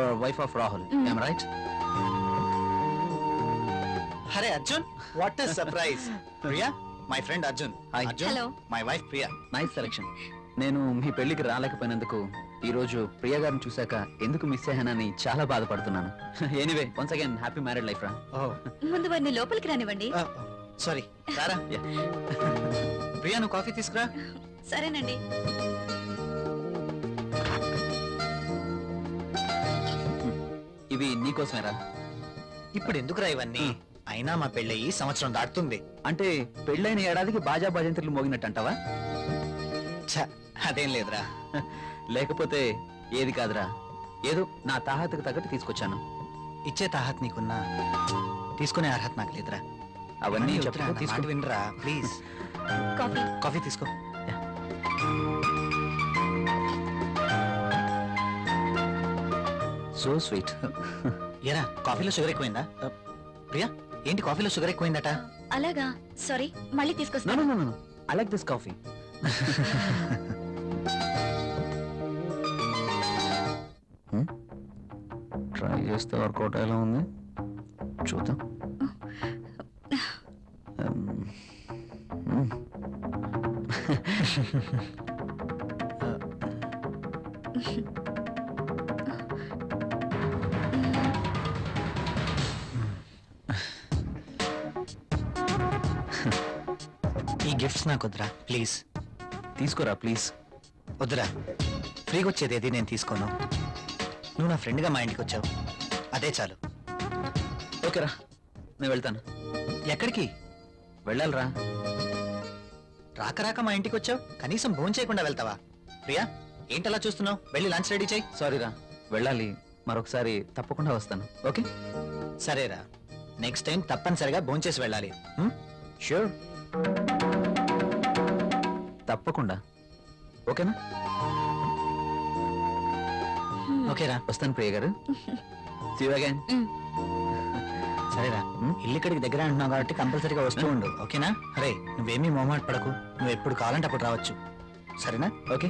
your wife of Rahul. Am I right? Hare Arjun, what a surprise. Priya, my friend Arjun. Hi. Arjun, Hello. my wife Priya. Nice selection. నేను మీ పెళ్లికి రాలేకపోయినందుకు ఈ రోజు ప్రియ గారిని చూశాక ఎందుకు miss అయ్యానని చాలా బాధపడుతున్నాను. Anyway once again happy married life రా. Oh, ముందు వారిని లోపలికి రానివ్వండి. sorry. రారా. ప్రియా నువ్వు కాఫీ తీసుకురా. సరేనండి. ఇవి నీకోసమేరా. ఇప్పుడు ఎందుకురా ఇవన్నీ? అయినా మా పెళ్ళయి సంవత్సరం దాటుతుంది. అంటే పెళ్ళైన ఏడాదికి బాజా భజంత్రులు మోగినట్టు అంటావా? ఛ, అదేం లేదురా. లేకపోతే ఏది కాదురా, ఏదో నా తాహతకు తగ్గట్టు తీసుకొచ్చాను. ఇచ్చే తాహత్ నీకున్నా తీసుకునే అర్హత నాకు లేదురా. అవన్నీ వద్దురా, చెప్పుకో, నా తీసుకో. మాట వినరా ప్లీజ్. కాఫీ. కాఫీ తీసుకో. So sweet. ఏరా కాఫీలో షుగర్ ఎక్కువైందా? ప్రియా ఏంటి కాఫీలో షుగర్ ఎక్కువైందట? అలాగా, సారీ, మళ్ళీ తీసుకొస్తాను. No. I like this coffee. Try చేస్తే వర్కౌట్ ఎలా ఉంది చూద్దాం. ఈ గిఫ్ట్స్ నాకు వద్దురా ప్లీజ్. తీసుకోరా ప్లీజ్. వద్దురా, ఫ్రీగా వచ్చేది ఏది నేను తీసుకోను. నువ్వు నా ఫ్రెండ్గా మా ఇంటికి వచ్చావు, అదే చాలు. ఓకేరా, నేను వెళ్తాను. ఎక్కడికి వెళ్ళాలిరా. రాక రాక మా ఇంటికి వచ్చావు, కనీసం భోజనం చేయకుండా వెళ్తావా? ప్రియా ఏంటలా చూస్తున్నావు? వెళ్ళి లంచ్ రెడీ చేయి. సారీరా, వెళ్ళాలి. మరొకసారి తప్పకుండా వస్తాను. ఓకే సరేరా, నెక్స్ట్ టైం తప్పనిసరిగా భోజనం చేసి వెళ్ళాలి. ష్యూర్, తప్పకుండా. ఓకేనా? ఓకేరా, వస్తాను ప్రియ గారు. See you again. సరేరా. ఇల్లు ఇక్కడికి దగ్గర అంటున్నావు కాబట్టి కంపల్సరీగా వస్తూ ఉండు, ఓకేనా? అరే నువ్వేమీ మొహమాట పడకు, నువ్వు ఎప్పుడు కావాలంటే అప్పుడు రావచ్చు, సరేనా? ఓకే.